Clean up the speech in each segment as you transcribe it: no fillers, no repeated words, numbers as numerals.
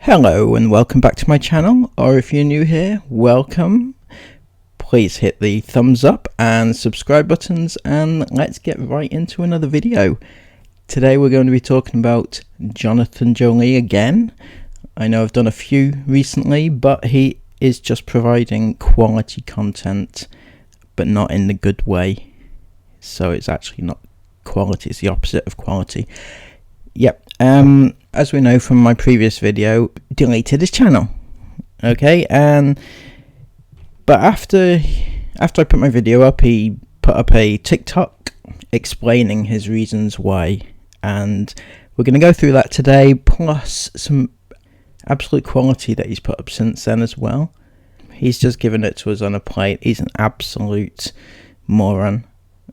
Hello and welcome back to my channel, or if you're new here, welcome. Please hit the thumbs up and subscribe buttons, and let's get right into another video. Today we're going to be talking about Jonathan Joly again. I know I've done a few recently, but he is just providing quality content, but not in the good way. So it's actually not quality, it's the opposite of quality. Yep, as we know from my previous video, deleted his channel. Okay, but after I put my video up, he put up a TikTok explaining his reasons why, and we're going to go through that today, plus some absolute quality that he's put up since then as well. He's just given it to us on a plate. He's an absolute moron.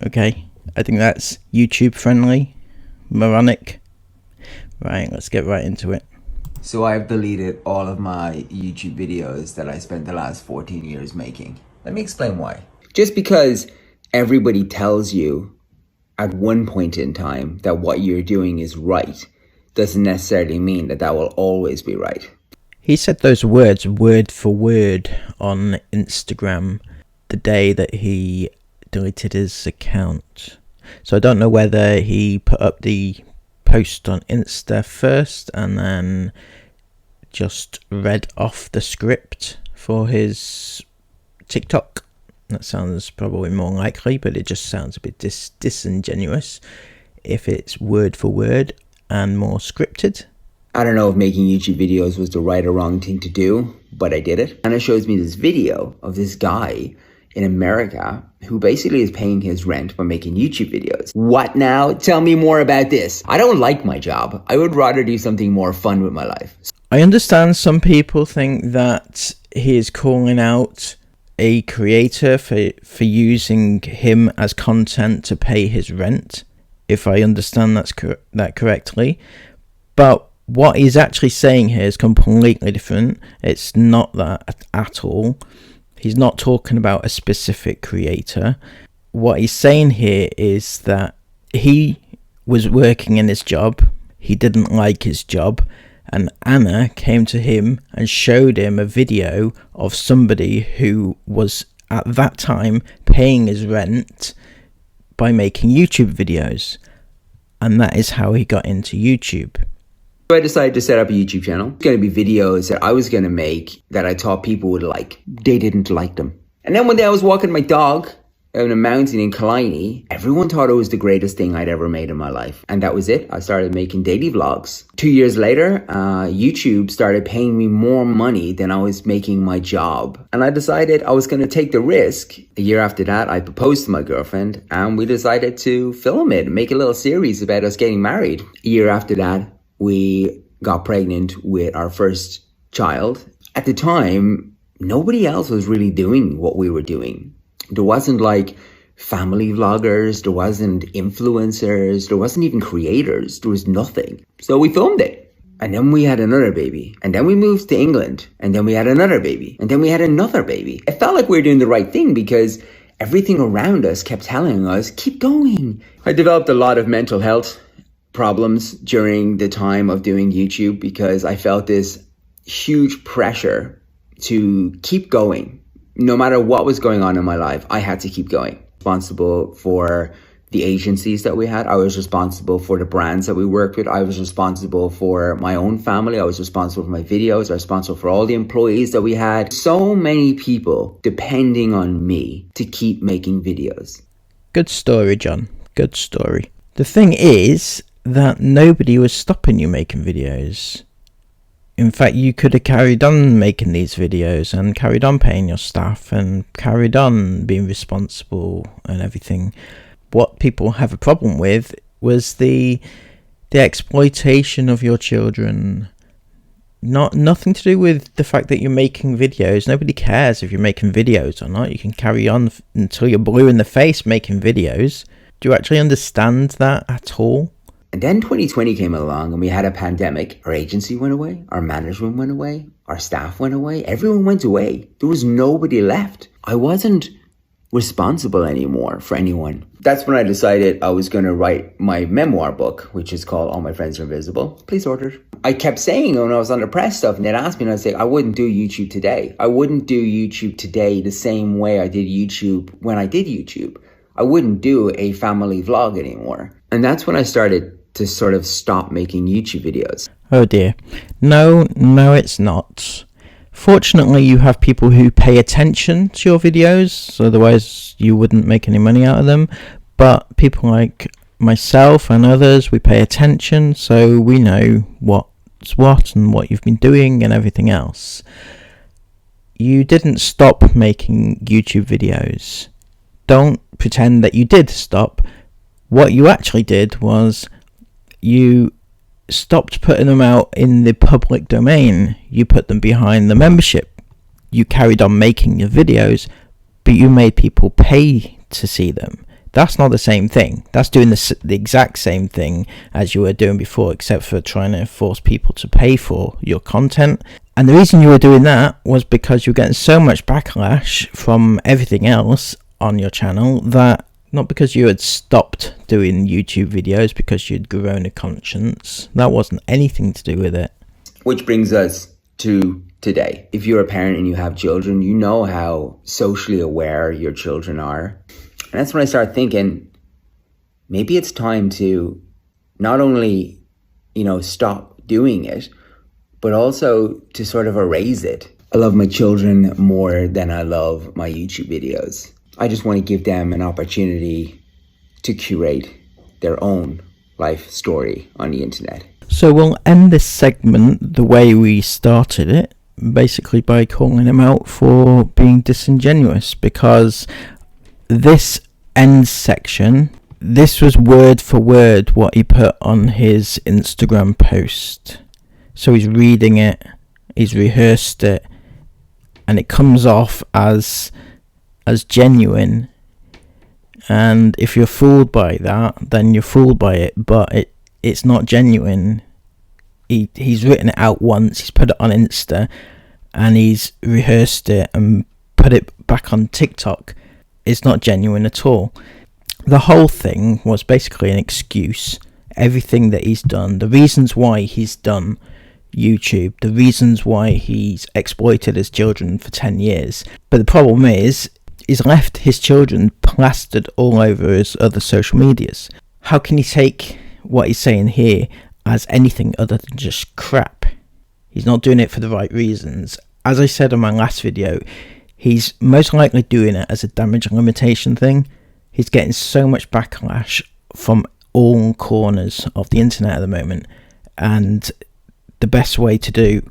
Okay, I think that's YouTube friendly, moronic. Right, let's get right into it. So I've deleted all of my YouTube videos that I spent the last 14 years making. Let me explain why. Just because everybody tells you at one point in time that what you're doing is right doesn't necessarily mean that that will always be right. He said those words word for word on Instagram the day that he deleted his account. So I don't know whether he put up the post on Insta first and then just read off the script for his TikTok. That sounds probably more likely, but it just sounds a bit disingenuous if it's word for word and more scripted. I don't know if making YouTube videos was the right or wrong thing to do, but I did it. And it shows me this video of this guy in America who basically is paying his rent by making YouTube videos. What now? Tell me more about this. I don't like my job. I would rather do something more fun with my life. I understand some people think that he is calling out a creator for using him as content to pay his rent, if I understand that correctly. But what he's actually saying here is completely different. It's not that at all. He's not talking about a specific creator. What he's saying here is that he was working in his job. He didn't like his job. And Anna came to him and showed him a video of somebody who was at that time paying his rent by making YouTube videos. And that is how he got into YouTube. So I decided to set up a YouTube channel. It's going to be videos that I was going to make that I thought people would like. They didn't like them. And then one day I was walking my dog on a mountain in Killiney. Everyone thought it was the greatest thing I'd ever made in my life. And that was it. I started making daily vlogs. 2 years later, YouTube started paying me more money than I was making my job. And I decided I was going to take the risk. A year after that, I proposed to my girlfriend and we decided to film it and make a little series about us getting married. A year after that, we got pregnant with our first child. At the time, nobody else was really doing what we were doing. There wasn't like family vloggers, there wasn't influencers, there wasn't even creators, there was nothing. So we filmed it. And then we had another baby. And then we moved to England. And then we had another baby. And then we had another baby. It felt like we were doing the right thing because everything around us kept telling us, keep going. I developed a lot of mental health problems during the time of doing YouTube because I felt this huge pressure to keep going. No matter what was going on in my life, I had to keep going. Responsible for the agencies that we had. I was responsible for the brands that we worked with. I was responsible for my own family. I was responsible for my videos. I was responsible for all the employees that we had. So many people depending on me to keep making videos. Good story, John. Good story. The thing is that nobody was stopping you making videos. In fact, you could have carried on making these videos and carried on paying your staff and carried on being responsible and everything. What people have a problem with was the exploitation of your children. Nothing to do with the fact that you're making videos. Nobody cares if you're making videos or not. You can carry on until you're blue in the face making videos. Do you actually understand that at all? And then 2020 came along and we had a pandemic. Our agency went away. Our management went away. Our staff went away. Everyone went away. There was nobody left. I wasn't responsible anymore for anyone. That's when I decided I was going to write my memoir book, which is called All My Friends Are Invisible. Please order it. I kept saying when I was on the press stuff, and they'd ask me, and I'd say, I wouldn't do YouTube today. I wouldn't do YouTube today the same way I did YouTube when I did YouTube. I wouldn't do a family vlog anymore. And that's when I started to sort of stop making YouTube videos. Oh dear. No, it's not. Fortunately, you have people who pay attention to your videos, otherwise you wouldn't make any money out of them. But people like myself and others, we pay attention, so we know what's what and what you've been doing and everything else. You didn't stop making YouTube videos. Don't pretend that you did stop. What you actually did was you stopped putting them out in the public domain. You put them behind the membership. You carried on making your videos, but you made people pay to see them. That's not the same thing. That's doing the exact same thing as you were doing before, except for trying to force people to pay for your content. And the reason you were doing that was because you were getting so much backlash from everything else on your channel, that not because you had stopped doing YouTube videos because you'd grown a conscience. That wasn't anything to do with it. Which brings us to today. If you're a parent and you have children, you know how socially aware your children are. And that's when I started thinking, maybe it's time to not only, stop doing it, but also to sort of erase it. I love my children more than I love my YouTube videos. I just want to give them an opportunity to curate their own life story on the internet. So we'll end this segment the way we started it, basically by calling him out for being disingenuous, because this end section, this was word for word what he put on his Instagram post. So he's reading it, he's rehearsed it, and it comes off as genuine. And if you're fooled by that, then you're fooled by it, but it's not genuine. He's written it out once, he's put it on Insta, and he's rehearsed it and put it back on TikTok. It's not genuine at all. The whole thing was basically an excuse. Everything that he's done, the reasons why he's done YouTube, the reasons why he's exploited his children for 10 years. But the problem is, he's left his children plastered all over his other social medias. How can he take what he's saying here as anything other than just crap? He's not doing it for the right reasons. As I said in my last video, he's most likely doing it as a damage limitation thing. He's getting so much backlash from all corners of the internet at the moment, and the best way to do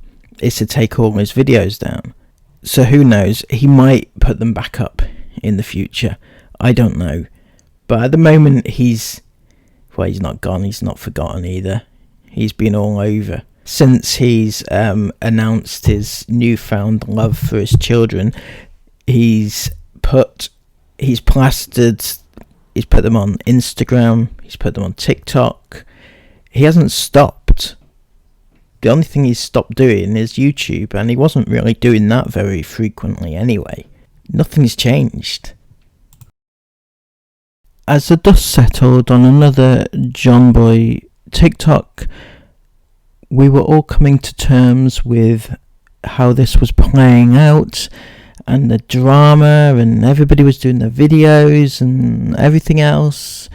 is to take all his videos down. So who knows, he might put them back up in the future. I don't know. But at the moment he's not gone, he's not forgotten either. He's been all over. Since he's announced his newfound love for his children, he's put them on Instagram, he's put them on TikTok. He hasn't stopped. The only thing he's stopped doing is YouTube, and he wasn't really doing that very frequently anyway. Nothing's changed. As the dust settled on another John Boy TikTok, we were all coming to terms with how this was playing out, and the drama, and everybody was doing their videos and everything else.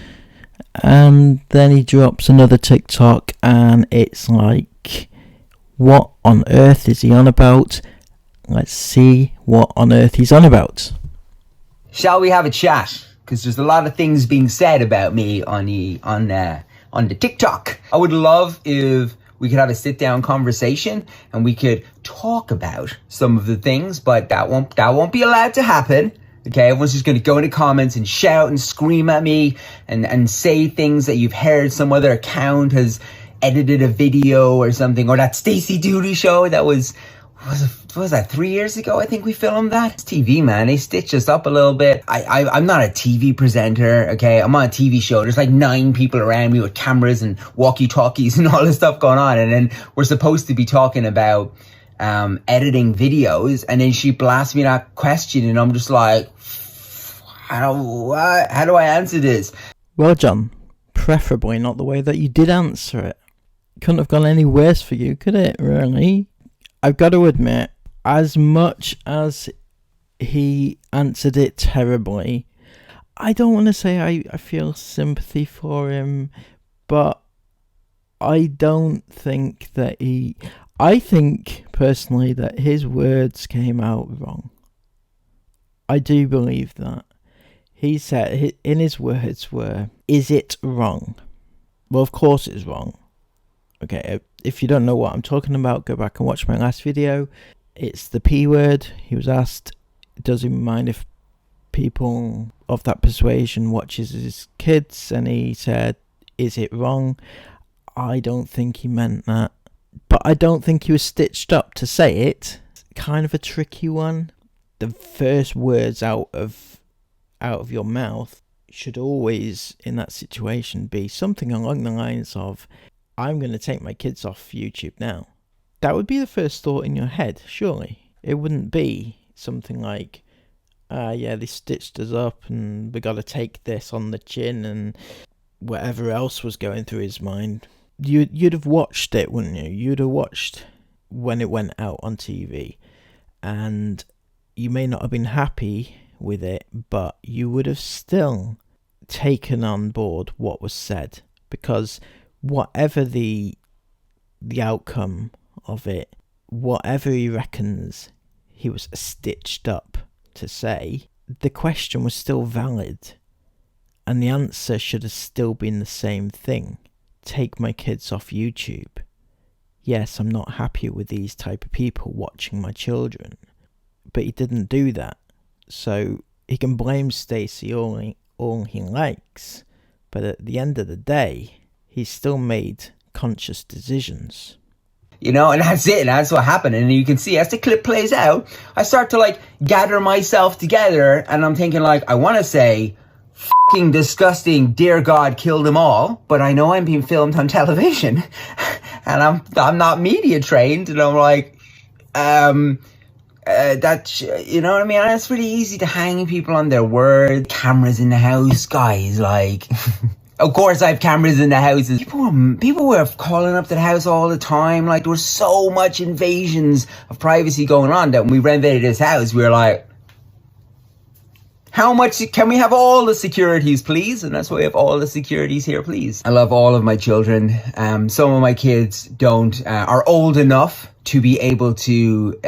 And then he drops another TikTok, and it's like, what on earth is he on about? Let's see what on earth he's on about. Shall we have a chat? Because there's a lot of things being said about me on the TikTok. I would love if we could have a sit-down conversation and we could talk about some of the things, but that won't be allowed to happen. Okay, everyone's just going to go into comments and shout and scream at me and say things that you've heard some other account has edited a video or something, or that Stacey Dooley show that was that 3 years ago? I think we filmed that. It's TV, man. They stitched us up a little bit. I'm not a TV presenter, okay? I'm on a TV show. There's like 9 people around me with cameras and walkie-talkies and all this stuff going on, and then we're supposed to be talking about editing videos, and then she blasts me that question, and I'm just like, How do I answer this? Well, John, preferably not the way that you did answer it. Couldn't have gone any worse for you, could it, really? I've got to admit, as much as he answered it terribly, I don't want to say I feel sympathy for him, but I don't think that I think, personally, that his words came out wrong. I do believe that. He said, in his words were, "Is it wrong?" Well, of course it's wrong. Okay, if you don't know what I'm talking about, go back and watch my last video. It's the P word. He was asked, does he mind if people of that persuasion watches his kids? And he said, "Is it wrong?" I don't think he meant that. But I don't think he was stitched up to say it. It's kind of a tricky one. The first words out of your mouth should always, in that situation, be something along the lines of, "I'm going to take my kids off YouTube now." That would be the first thought in your head, surely. It wouldn't be something like, yeah, they stitched us up and we got to take this on the chin and whatever else was going through his mind. You'd have watched it, wouldn't you? You'd have watched when it went out on TV, and you may not have been happy with it, but you would have still taken on board what was said, because whatever the outcome of it, whatever he reckons he was stitched up to say, the question was still valid, and the answer should have still been the same thing. Take my kids off YouTube. Yes, I'm not happy with these type of people watching my children, but he didn't do that. So he can blame Stacey all he likes, but at the end of the day, he's still made conscious decisions. You know, and that's it. That's what happened. And you can see as the clip plays out, I start to like gather myself together, and I'm thinking like, I want to say, "Fucking disgusting, dear God, kill them all," but I know I'm being filmed on television, and I'm not media trained, and I'm like, that, you know what I mean? And it's really easy to hang people on their word. Cameras in the house, guys, like, of course I have cameras in the houses. People were calling up to the house all the time. Like, there was so much invasions of privacy going on that when we renovated this house, we were like, how much can we have all the securities, please? And that's why we have all the securities here, please. I love all of my children. Some of my kids are old enough to be able to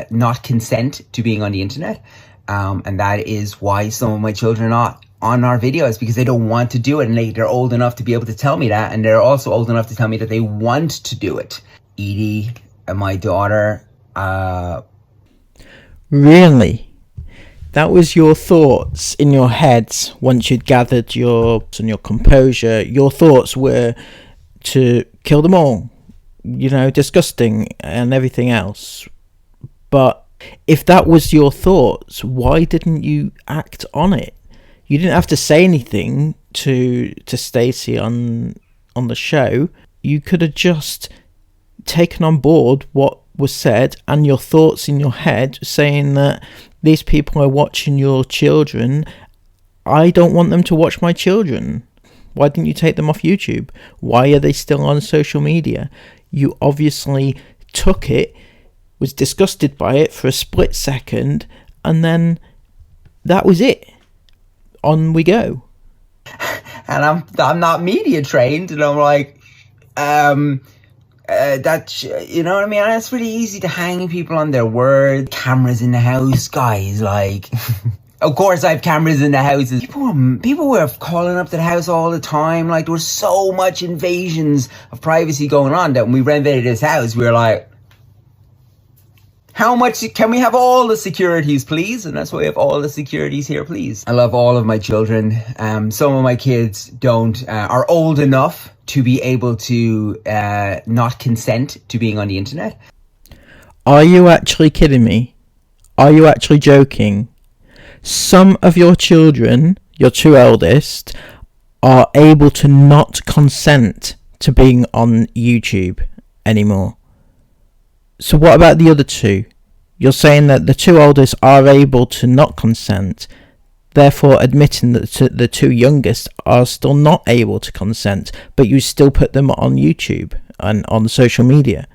not consent to being on the internet. And that is why some of my children are not on our videos, because they don't want to do it. And they're old enough to be able to tell me that. And they're also old enough to tell me that they want to do it. Edie, my daughter. Really? That was your thoughts in your head once you'd gathered your composure. Your thoughts were to kill them all, you know, disgusting and everything else. But if that was your thoughts, why didn't you act on it? You didn't have to say anything to Stacey on the show. You could have just taken on board what was said and your thoughts in your head, saying that these people are watching your children. I don't want them to watch my children. Why didn't you take them off YouTube? Why are they still on social media? You obviously took it, was disgusted by it for a split second, and then that was it. On we go. And I'm not media trained, and I'm like, that, you know what I mean? And it's really easy to hang people on their word. Cameras in the house, guys, like, of course I have cameras in the houses. People were calling up to the house all the time. Like, there was so much invasions of privacy going on that when we renovated this house, we were like, how much can we have all the securities, please? And that's why we have all the securities here, please. I love all of my children. Some of my kids are old enough to be able to not consent to being on the internet. Are you actually kidding me? Are you actually joking? Some of your children, your two eldest, are able to not consent to being on YouTube anymore. So what about the other two? You're saying that the two oldest are able to not consent. therefore admitting that the two youngest are still not able to consent, but you still put them on YouTube and on social media.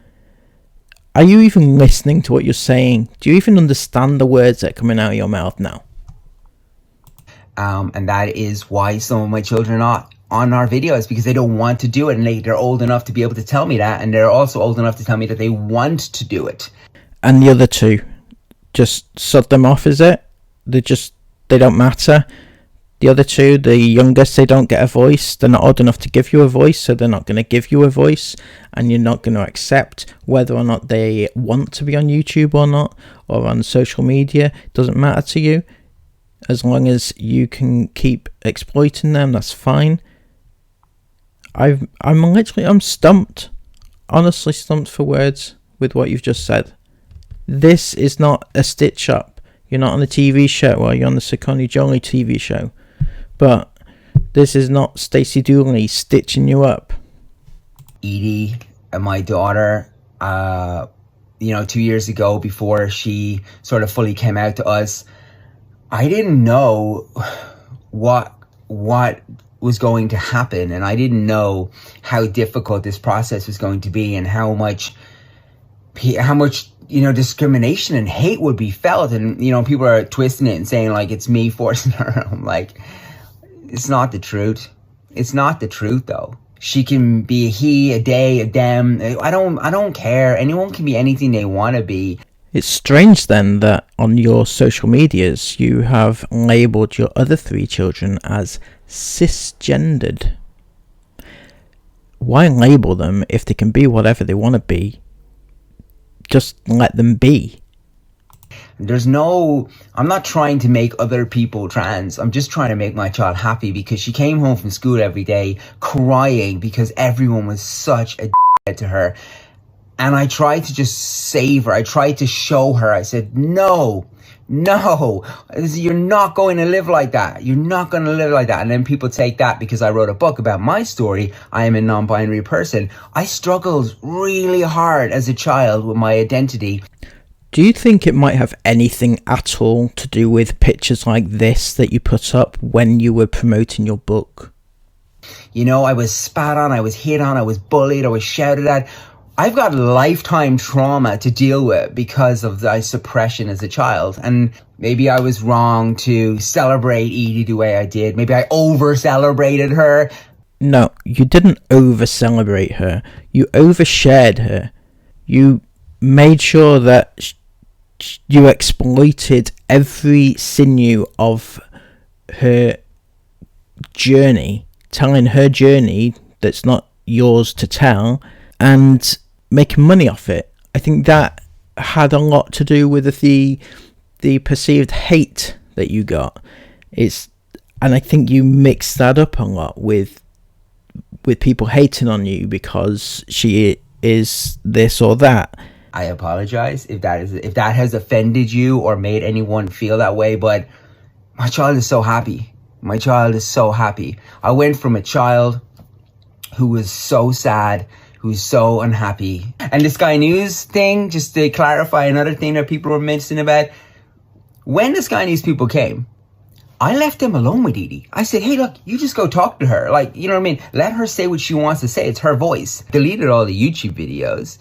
Are you even listening to what you're saying? Do you even understand the words that are coming out of your mouth now? And that is why some of my children are not on our videos, because they don't want to do it, and they're old enough to be able to tell me that, and they're also old enough to tell me that they want to do it. And the other two, just sod them off, is it? They don't matter. The other two, the youngest, they don't get a voice. They're not old enough to give you a voice, so they're not going to give you a voice, and you're not going to accept whether or not they want to be on YouTube or not, or on social media. It doesn't matter to you. As long as you can keep exploiting them, that's fine. I'm stumped. Honestly stumped for words with what you've just said. This is not a stitch up. You're not on a TV show, or you're on the Joly TV show. But this is not Stacey Dooley stitching you up. Edie, my daughter, 2 years ago, before she sort of fully came out to us, I didn't know what was going to happen, and I didn't know how difficult this process was going to be, and how much discrimination and hate would be felt. And people are twisting it and saying like it's me forcing her. I'm like, it's not the truth. It's not the truth, though. She can be a he, a they, a them. I don't care. Anyone can be anything they want to be. It's strange then that on your social medias you have labelled your other three children as cisgendered. Why label them if they can be whatever they want to be? Just let them be. I'm not trying to make other people trans. I'm just trying to make my child happy, because she came home from school every day crying because everyone was such a to her. And I tried to just save her. I tried to show her. I said, no, you're not going to live like that. You're not going to live like that. And then people take that because I wrote a book about my story. I am a non-binary person. I struggled really hard as a child with my identity. Do you think it might have anything at all to do with pictures like this that you put up when you were promoting your book? I was spat on, I was hit on, I was bullied, I was shouted at. I've got lifetime trauma to deal with because of the suppression as a child. And maybe I was wrong to celebrate Edie the way I did. Maybe I over-celebrated her. No, you didn't over-celebrate her. You overshared her. You made sure that you exploited every sinew of her journey, telling her journey that's not yours to tell, and making money off it. I think that had a lot to do with the perceived hate that you got. And I think you mixed that up a lot with people hating on you because she is this or that. I apologize if that has offended you or made anyone feel that way, but my child is so happy. My child is so happy. I went from a child who was so sad, who's so unhappy. And the Sky News thing, just to clarify another thing that people were mentioning about, when the Sky News people came, I left them alone with Edie. I said, hey, look, you just go talk to her. Like, you know what I mean? Let her say what she wants to say. It's her voice. Deleted all the YouTube videos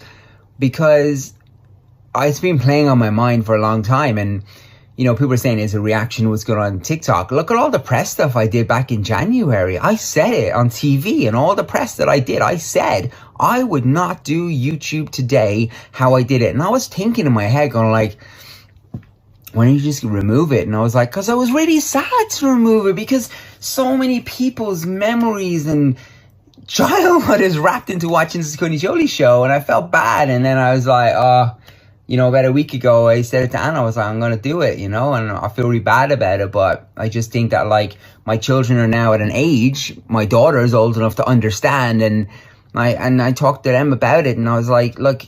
because it's been playing on my mind for a long time. And, people are saying is a reaction was good on TikTok. Look at all the press stuff I did back in January. I said it on TV, and all the press that I did, I said I would not do YouTube today how I did it. And I was thinking in my head going like, why don't you just remove it? And I was like, because I was really sad to remove it, because so many people's memories and childhood is wrapped into watching the Joly show, and I felt bad. And then I was like, about a week ago, I said it to Anna, I was like, I'm going to do it, and I feel really bad about it, but I just think that, like, my children are now at an age, my daughter is old enough to understand, and I talked to them about it, and I was like, look,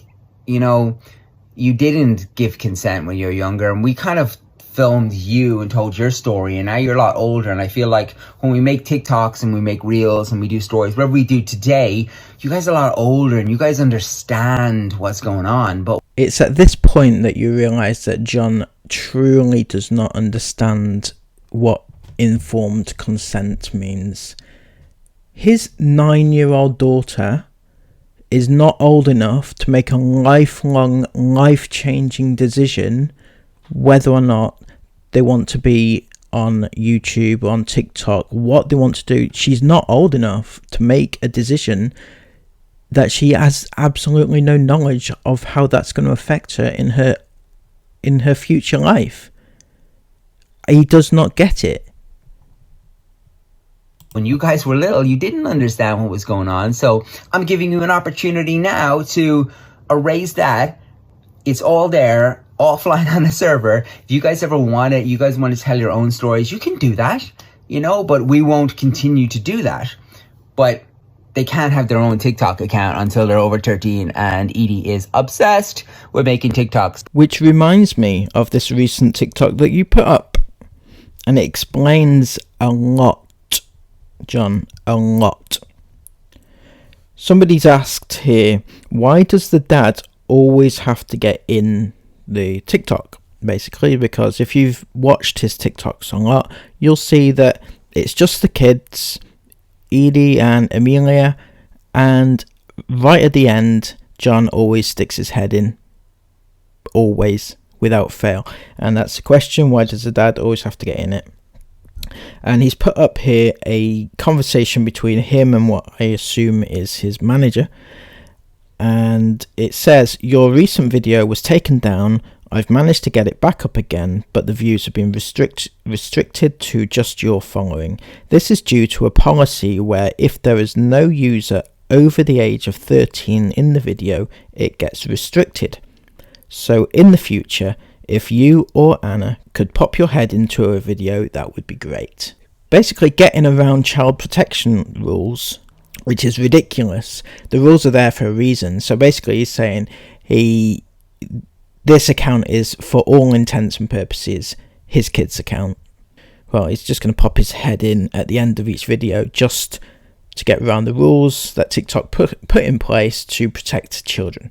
you didn't give consent when you were younger, and we kind of filmed you and told your story, and now you're a lot older, and I feel like when we make TikToks and we make reels and we do stories, whatever we do today, you guys are a lot older and you guys understand what's going on. But it's at this point that you realise that John truly does not understand what informed consent means. His 9-year-old daughter is not old enough to make a lifelong, life-changing decision whether or not they want to be on YouTube or on TikTok, what they want to do. She's not old enough to make a decision that she has absolutely no knowledge of how that's going to affect her in her future life. He does not get it. When you guys were little, you didn't understand what was going on. So I'm giving you an opportunity now to erase that. It's all there, offline on a server. If you guys ever want it, you guys want to tell your own stories, you can do that, you know, but we won't continue to do that. But they can't have their own TikTok account until they're over 13, and Edie is obsessed with making TikToks. Which reminds me of this recent TikTok that you put up, and it explains a lot, John, a lot. Somebody's asked here, why does the dad always have to get in the TikTok? Basically, because if you've watched his TikToks a lot, you'll see that it's just the kids, Edie and Amelia, and right at the end, John always sticks his head in. Always, without fail. And that's the question, why does the dad always have to get in it? And he's put up here a conversation between him and what I assume is his manager. And it says, your recent video was taken down. I've managed to get it back up again, but the views have been restricted to just your following. This is due to a policy where if there is no user over the age of 13 in the video, it gets restricted. So in the future, if you or Anna could pop your head into a video, that would be great. Basically getting around child protection rules, which is ridiculous. The rules are there for a reason. So basically he's saying this account is, for all intents and purposes, his kid's account. Well, he's just going to pop his head in at the end of each video just to get around the rules that TikTok put in place to protect children.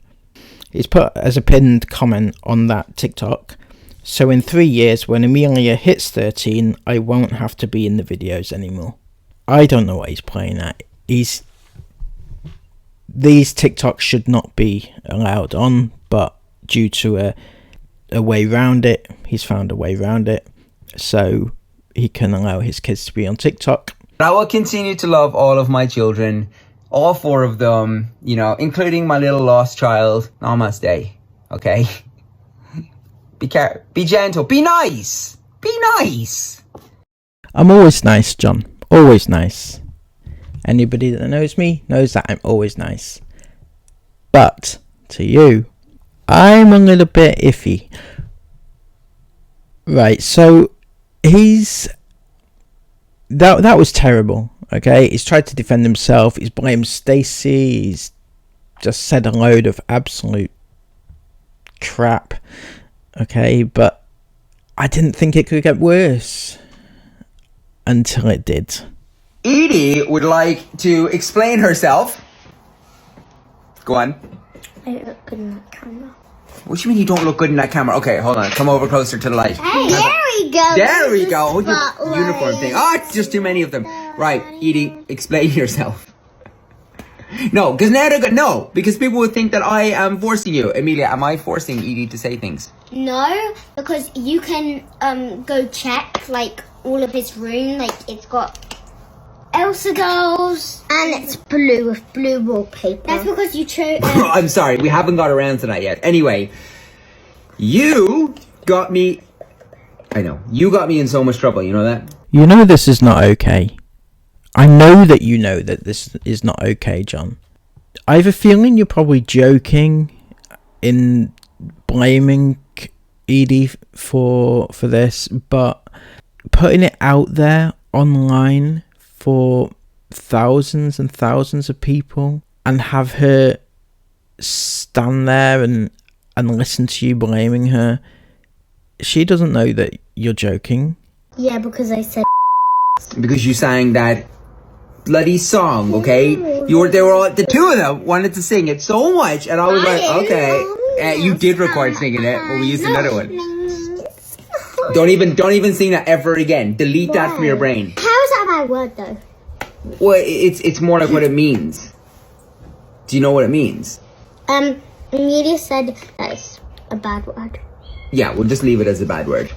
He's put as a pinned comment on that TikTok, so in 3 years when Amelia hits 13, I won't have to be in the videos anymore. I don't know what he's playing at. These TikToks should not be allowed on, but due to a way round it, he's found a way round it, so he can allow his kids to be on TikTok. I will continue to love all of my children, all 4 of them, you know, including my little lost child. Namaste, okay? Be gentle, be nice, be nice. I'm always nice, John, always nice. Anybody that knows me knows that I'm always nice. But to you, I'm a little bit iffy. Right, so that was terrible. Okay, he's tried to defend himself. He's blamed Stacey. He's just said a load of absolute crap. Okay, but I didn't think it could get worse until it did. Edie would like to explain herself. Go on. I don't look good in that camera. What do you mean you don't look good in that camera? Okay, hold on. Come over closer to the light. Hey, there we go. There we go. Oh, your Spotlight. uniform thing. Oh, it's just too many of them. Right, Edie, explain yourself. No, because now they're no, because people would think that I am forcing you. Amelia, am I forcing Edie to say things? No, because you can go check like all of his room. Like it's got Elsa dolls, and it's blue with blue wallpaper. That's because you chose. I'm sorry, we haven't got around to that yet. Anyway, you got me. I know you got me in so much trouble. You know that. You know this is not okay. I know that you know that this is not okay, John. I have a feeling you're probably joking in blaming Edie for this, but putting it out there online for thousands and thousands of people and have her stand there and listen to you blaming her, she doesn't know that you're joking. Yeah, because I said. Because you sang that bloody song, okay? They were all, the 2 of them wanted to sing it so much, and I was like, okay. You did record singing it, but we used another one. Don't even sing that ever again. Delete that from your brain. How is that a bad word though? Well, it's more like what it means. Do you know what it means? Amelia said that's a bad word. Yeah, we'll just leave it as a bad word.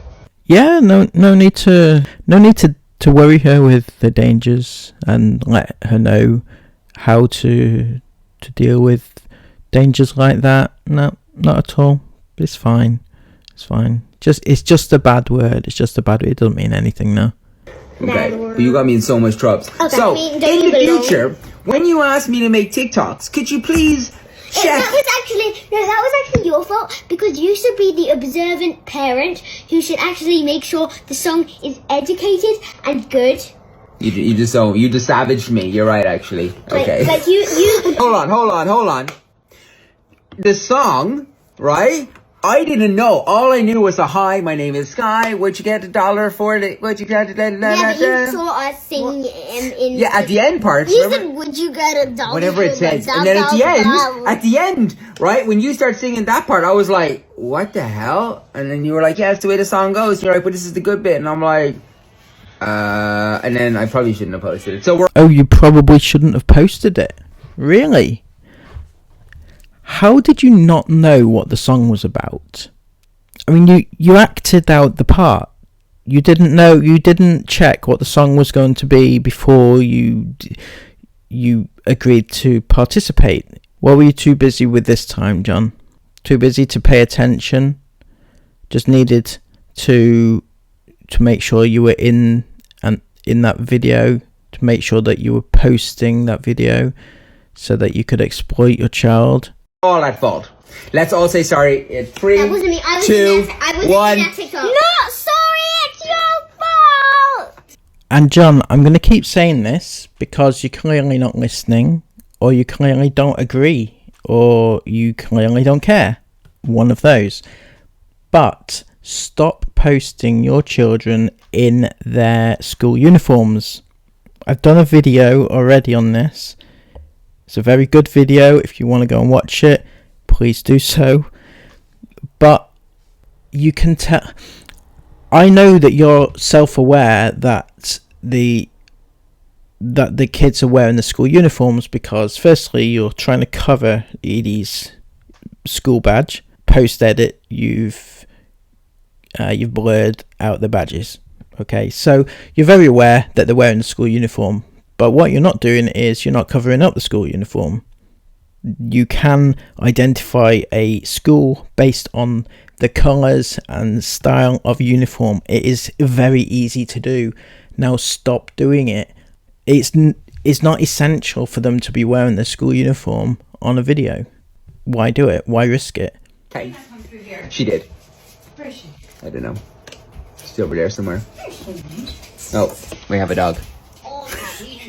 Yeah, no need to worry her with the dangers, and let her know how to deal with dangers like that. No, not at all. It's fine. It's fine. It's just a bad word. It's just a bad word. It doesn't mean anything now. Okay, but you got me in so much trouble. Okay, So, in the future, when you ask me to make TikToks, could you please check? That was actually your fault, because you should be the observant parent who should actually make sure the song is educated and good. You just savaged me. You're right, actually. Okay. Like you. Hold on. The song, right? I didn't know. All I knew was a hi. My name is Sky. Where'd you get $1 for it? Where'd you get it? Yeah, but you saw us sing in. Yeah, at the end part. You said, "Would you get $1?" Whatever it says, and then at the end, right when you start singing that part, I was like, "What the hell?" And then you were like, "Yeah, that's the way the song goes." And you're like, "But this is the good bit," and I'm like, and then I probably shouldn't have posted it. So Oh, you probably shouldn't have posted it. Really? How did you not know what the song was about? I mean, you acted out the part. You didn't know. You didn't check what the song was going to be before you agreed to participate. Well, were you too busy with this time, John? Too busy to pay attention? Just needed to make sure you were in that video, to make sure that you were posting that video so that you could exploit your child. All at fault. Let's all say sorry. 3, That wasn't me. I was 2, 1. Not sorry. It's your fault. And John, I'm going to keep saying this because you're clearly not listening, or you clearly don't agree, or you clearly don't care. One of those. But stop posting your children in their school uniforms. I've done a video already on this. It's a very good video. If you want to go and watch it, please do so. But you can tell. I know that you're self-aware that the kids are wearing the school uniforms because, firstly, you're trying to cover Edie's school badge. Post-edit, you've blurred out the badges. Okay, so you're very aware that they're wearing the school uniform. But what you're not doing is you're not covering up the school uniform. You can identify a school based on the colours and style of uniform. It is very easy to do. Now stop doing it. It's not essential for them to be wearing their school uniform on a video. Why do it? Why risk it? Okay. She did. I don't know. She's over there somewhere. Oh, we have a dog.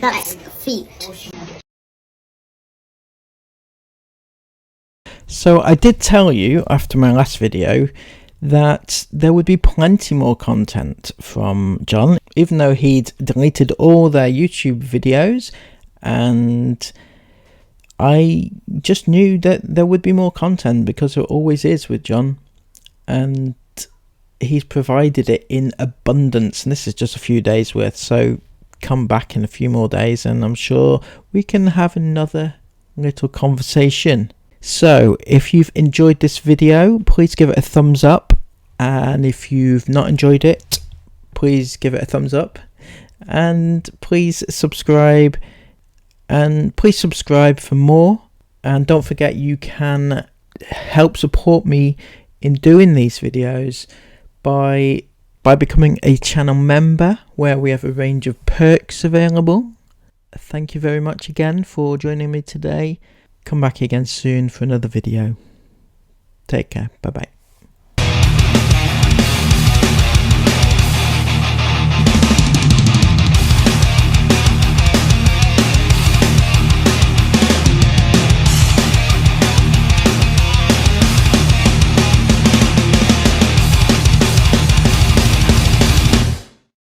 That's feet. So I did tell you after my last video that there would be plenty more content from John, even though he'd deleted all their YouTube videos, and I just knew that there would be more content because there always is with John, and he's provided it in abundance, and this is just a few days worth, so come back in a few more days and I'm sure we can have another little conversation. So if you've enjoyed this video, please give it a thumbs up, and if you've not enjoyed it, please give it a thumbs up, and please subscribe, for more. And don't forget, you can help support me in doing these videos by becoming a channel member, where we have a range of perks available. Thank you very much again for joining me today. Come back again soon for another video. Take care. Bye bye.